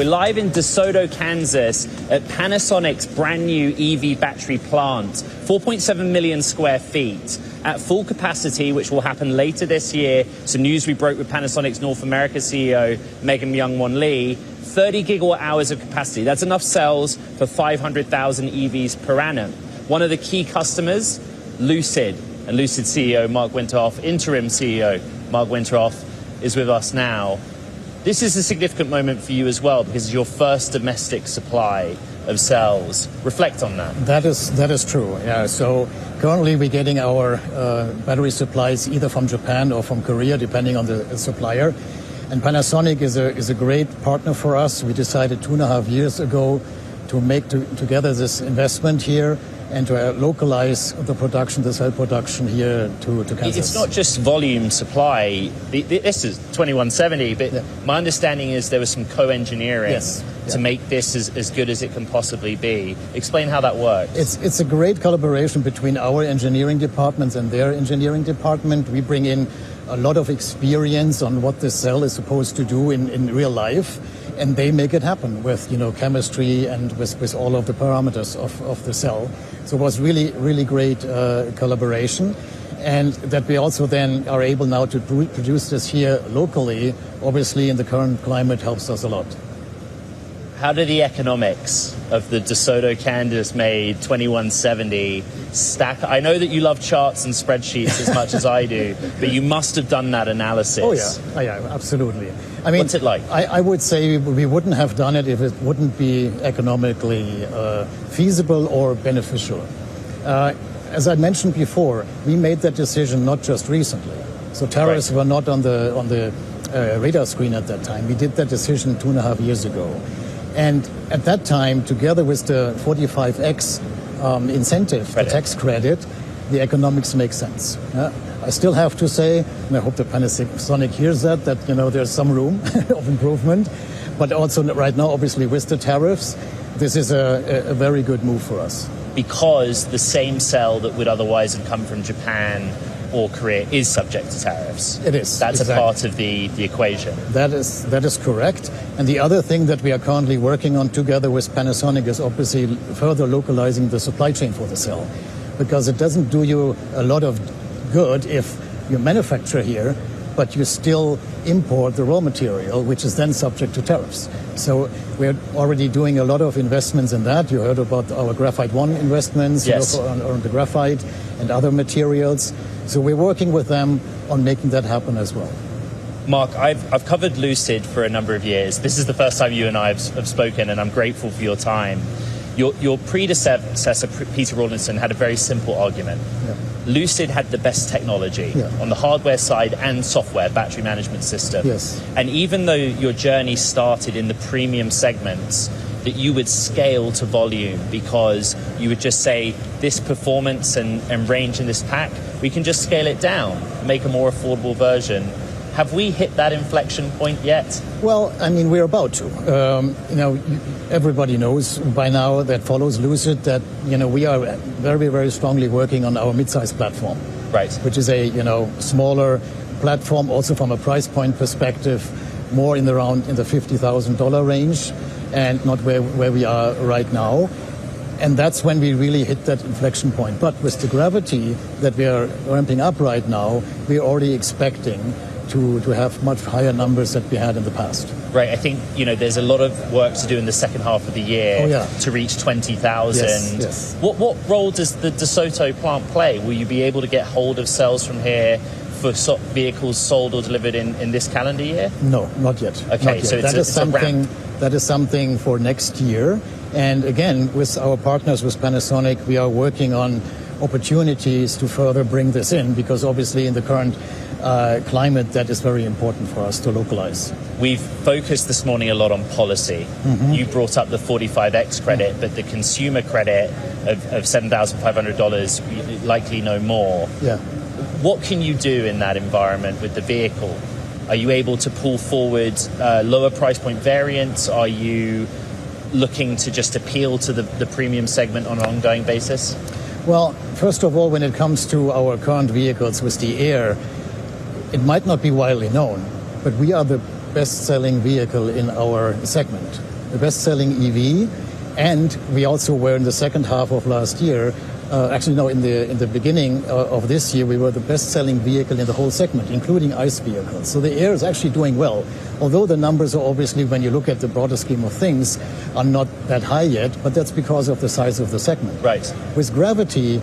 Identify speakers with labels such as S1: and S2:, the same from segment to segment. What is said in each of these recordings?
S1: We're live in DeSoto, Kansas at Panasonic's brand new EV battery plant, 4.7 million square feet. At full capacity, which will happen later this year, so news we broke with Panasonic's North America CEO, 𝗪𝗓𝗓𝗓 Lee, 30 gigawatt hours of capacity. That's enough cells for 500,000 EVs per annum. One of the key customers, Lucid, and Lucid CEO 𝗪𝗓𝗓𝗡𝗖𝗧, interim CEO 𝗪𝗓𝗓𝗓𝗧 is with us now. This is a significant moment for you as well because it's your first domestic supply of cells. Reflect on that.
S2: That is true. Yeah. So currently we're getting our battery supplies either from Japan or from Korea, depending on the supplier. And Panasonic is a great partner for us. We decided 2.5 years ago to make together this investment here and to localize the production, the cell production here to Kansas.
S1: It's not just volume supply. This is 2170, but yeah. My understanding is there was some co-engineering to make this as good as it can possibly be. Explain how that works.
S2: It's a great collaboration between our engineering departments and their engineering department. We bring in a lot of experience on what the cell is supposed to do in real life, and they make it happen with chemistry and with all of the parameters of the cell. So it was really great collaboration, and that we also then are able now to produce this here locally, obviously in the current climate helps us a lot.
S1: How do the economics of the DeSoto Kansas made 2170 stack? I know that you love charts and spreadsheets as much as I do, but you must have done that analysis.
S2: Oh yeah, absolutely. I mean,
S1: what's it like?
S2: I would say we wouldn't have done it if it wouldn't be economically feasible or beneficial. As I mentioned before, we made that decision not just recently. So tariffs were not on the radar screen at that time. We did that decision 2.5 years ago. And at that time, together with the 45X incentive, the tax credit, the economics make sense. I still have to say, and I hope that Panasonic hears that there's some room of improvement. But also right now, obviously, with the tariffs, this is a very good move for us.
S1: Because the same cell that would otherwise have come from Japan or Korea is subject to tariffs.
S2: It is.
S1: That's exactly a part of the equation.
S2: That is correct. And the other thing that we are currently working on together with Panasonic is obviously further localizing the supply chain for the cell. Because it doesn't do you a lot of good if you manufacture here, but you still import the raw material, which is then subject to tariffs. So we're already doing a lot of investments in that. You heard about our Graphite One investments on the graphite and other materials. So we're working with them on making that happen as well.
S1: Mark, I've covered Lucid for a number of years. This is the first time you and I have spoken, and I'm grateful for your time. Your predecessor, Peter Rawlinson, had a very simple argument. Yeah. Lucid had the best technology on the hardware side and software, battery management system.
S2: Yes.
S1: And even though your journey started in the premium segments, that you would scale to volume because you would just say, this performance and range in this pack, we can just scale it down, make a more affordable version. Have we hit that inflection point yet? Well,
S2: I mean, we're about to. Everybody knows by now that follows Lucid that, we are very, very strongly working on our mid-size platform.
S1: Right.
S2: Which is a, smaller platform, also from a price point perspective, more in the $50,000 range, and not where we are right now. And that's when we really hit that inflection point. But with the Gravity that we are ramping up right now, we're already expecting to have much higher numbers that we had in the past.
S1: Right. I think, there's a lot of work to do in the second half of the year to reach 20,000.
S2: Yes.
S1: What role does the DeSoto plant play? Will you be able to get hold of cells from here for vehicles sold or delivered in this calendar year?
S2: No, not yet.
S1: Okay,
S2: not yet.
S1: So
S2: that is something for next year. And again, with our partners, with Panasonic, we are working on opportunities to further bring this in, because obviously in the current climate, that is very important for us to localize.
S1: We've focused this morning a lot on policy. Mm-hmm. You brought up the 45X credit, but the consumer credit of $7,500, likely no more.
S2: Yeah.
S1: What can you do in that environment with the vehicle? Are you able to pull forward lower price point variants? Are you looking to just appeal to the premium segment on an ongoing basis?
S2: Well, first of all, when it comes to our current vehicles with the Air, it might not be widely known, but we are the best-selling vehicle in our segment, the best-selling EV, and we also were in the second half of last year. In the beginning of this year, we were the best-selling vehicle in the whole segment, including ICE vehicles. So the Air is actually doing well, although the numbers are obviously, when you look at the broader scheme of things, are not that high yet, but that's because of the size of the segment.
S1: Right.
S2: With Gravity,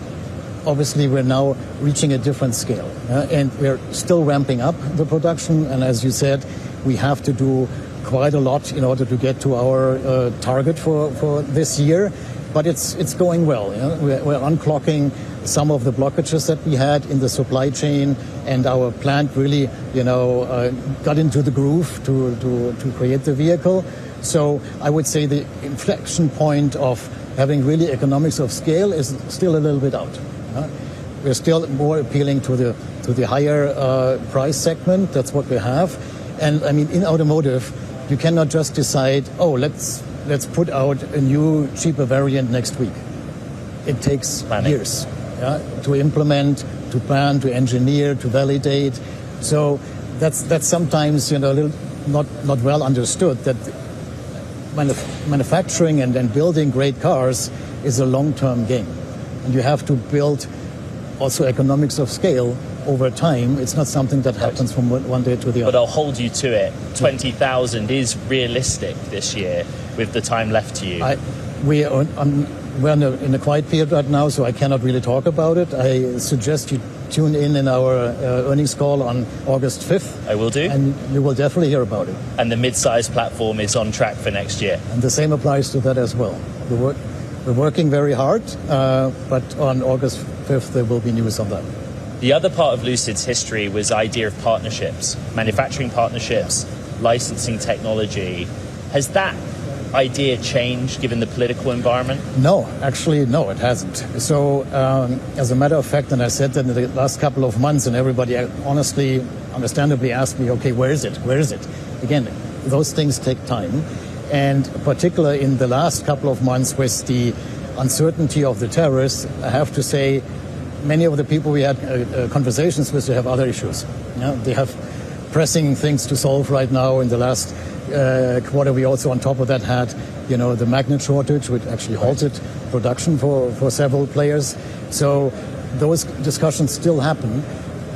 S2: obviously, we're now reaching a different scale, and we're still ramping up the production, and as you said, we have to do quite a lot in order to get to our target for this year. But it's going well. We're unclocking some of the blockages that we had in the supply chain, and our plant really, got into the groove to create the vehicle. So I would say the inflection point of having really economics of scale is still a little bit out. We're still more appealing to the higher price segment. That's what we have. And I mean, in automotive, you cannot just decide, let's put out a new, cheaper variant next week. It takes years to implement, to plan, to engineer, to validate. So that's sometimes a little not well understood, that manufacturing and building great cars is a long-term game. And you have to build also economics of scale over time. It's not something that happens from one day to the other.
S1: But I'll hold you to it. 20,000 is realistic this year with the time left to you.
S2: We're in a quiet period right now, so I cannot really talk about it. I suggest you tune in our earnings call on August 5th.
S1: I will do.
S2: And you will definitely hear about it.
S1: And the mid-size platform is on track for next year.
S2: And the same applies to that as well. We're working very hard, but on August 5th there will be news on that.
S1: The other part of Lucid's history was the idea of partnerships, manufacturing partnerships, licensing technology. Has that idea changed given the political environment?
S2: No, actually, no, it hasn't. So, as a matter of fact, and I said that in the last couple of months, and everybody honestly, understandably asked me, okay, where is it? Where is it? Again, those things take time. And particularly in the last couple of months with the uncertainty of the tariffs, I have to say, many of the people we had conversations with, they have other issues. They have pressing things to solve right now. In the last quarter, we also on top of that had, the magnet shortage, which actually halted production for several players. So those discussions still happen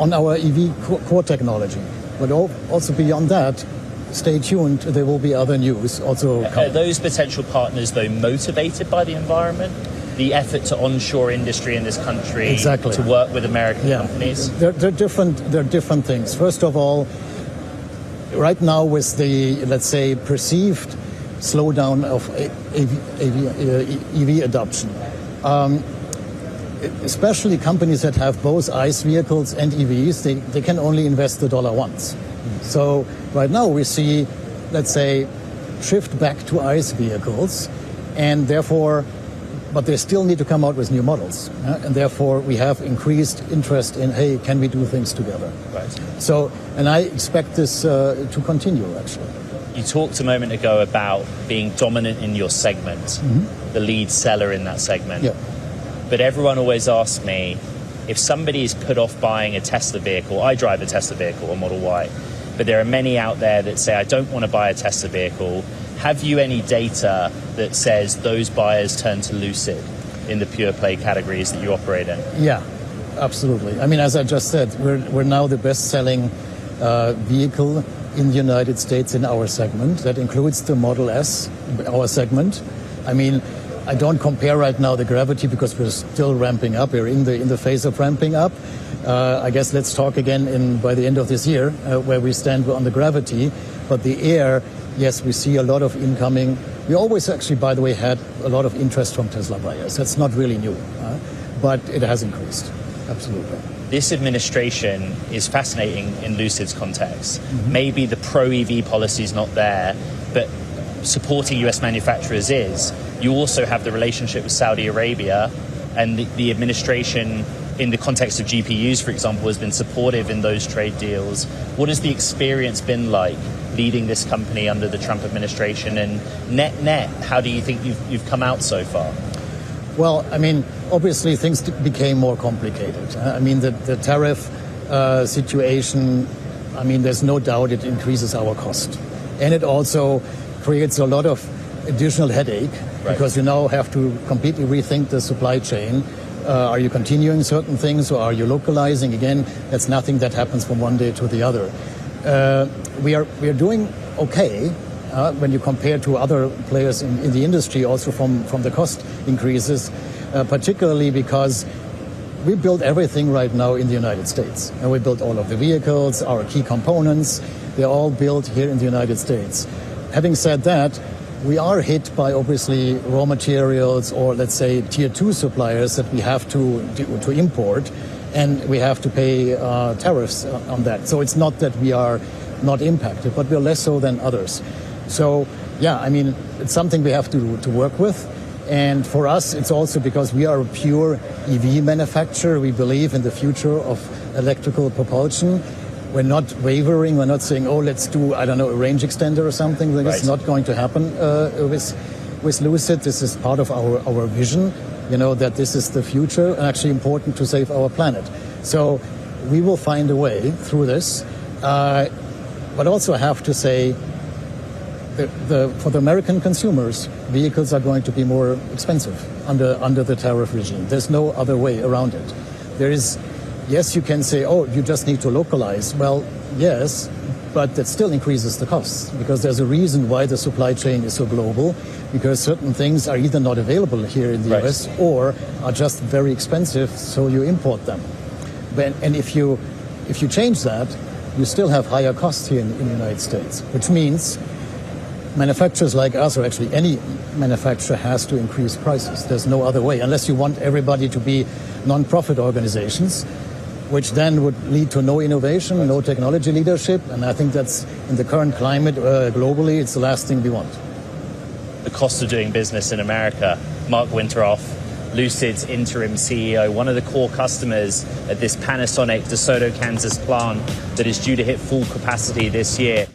S2: on our EV core technology. But also beyond that, stay tuned. There will be other news also coming.
S1: Are those potential partners, though, motivated by the environment? The effort to onshore industry in this country,
S2: exactly,
S1: to work with American companies?
S2: They're different things. First of all, right now with the, let's say, perceived slowdown of EV adoption, especially companies that have both ICE vehicles and EVs, they can only invest the dollar once. So right now we see, let's say, shift back to ICE vehicles, and therefore, but they still need to come out with new models. And therefore, we have increased interest in, hey, can we do things together?
S1: Right.
S2: So, and I expect this to continue, actually.
S1: You talked a moment ago about being dominant in your segment, the lead seller in that segment.
S2: Yeah.
S1: But everyone always asks me, if somebody is put off buying a Tesla vehicle, I drive a Tesla vehicle, a Model Y, but there are many out there that say, I don't want to buy a Tesla vehicle. Have you any data that says those buyers turn to Lucid in the pure play categories that you operate in?
S2: Yeah, absolutely. I mean, as I just said, we're now the best-selling vehicle in the United States in our segment. That includes the Model S, our segment. I mean, I don't compare right now the Gravity because we're still ramping up. We're in the phase of ramping up. I guess let's talk again by the end of this year where we stand on the Gravity. But the Air, yes, we see a lot of incoming. We always actually, by the way, had a lot of interest from Tesla buyers. That's not really new, but it has increased. Absolutely.
S1: This administration is fascinating in Lucid's context. Maybe the pro-EV policy is not there, but supporting US manufacturers is. You also have the relationship with Saudi Arabia, and the administration in the context of GPUs, for example, has been supportive in those trade deals. What has the experience been like leading this company under the Trump administration? And net, how do you think you've come out so far?
S2: Well, I mean, obviously things became more complicated. I mean, the tariff situation I mean, there's no doubt it increases our cost. And it also creates a lot of additional headache because you now have to completely rethink the supply chain. Are you continuing certain things or are you localizing? Again, that's nothing that happens from one day to the other. We are doing okay when you compare to other players in the industry, also from the cost increases, particularly because we build everything right now in the United States. And we build all of the vehicles, our key components, they're all built here in the United States. Having said that, we are hit by obviously raw materials or let's say tier 2 suppliers that we have to import, and we have to pay tariffs on that. So it's not that we are not impacted, but we're less so than others. So yeah, I mean, it's something we have to work with. And for us, it's also because we are a pure EV manufacturer. We believe in the future of electrical propulsion. We're not wavering. We're not saying, oh, let's do, I don't know, a range extender or something. It's not going to happen with Lucid. This is part of our vision, you know, that this is the future and actually important to save our planet. So we will find a way through this. But also I have to say, for the American consumers, vehicles are going to be more expensive under the tariff regime. There's no other way around it. There is, yes, you can say, oh, you just need to localize. Well, yes, but that still increases the costs because there's a reason why the supply chain is so global, because certain things are either not available here in the US or are just very expensive, so you import them. And if you change that, you still have higher costs here in the United States, which means manufacturers like us, or actually any manufacturer, has to increase prices. There's no other way, unless you want everybody to be non-profit organizations, which then would lead to no innovation, no technology leadership. And I think that's, in the current climate globally, it's the last thing we want.
S1: The cost of doing business in America. 𝗪𝗜𝗧𝗛𝗧, Lucid's interim CEO, one of the core customers at this Panasonic DeSoto, Kansas plant that is due to hit full capacity this year.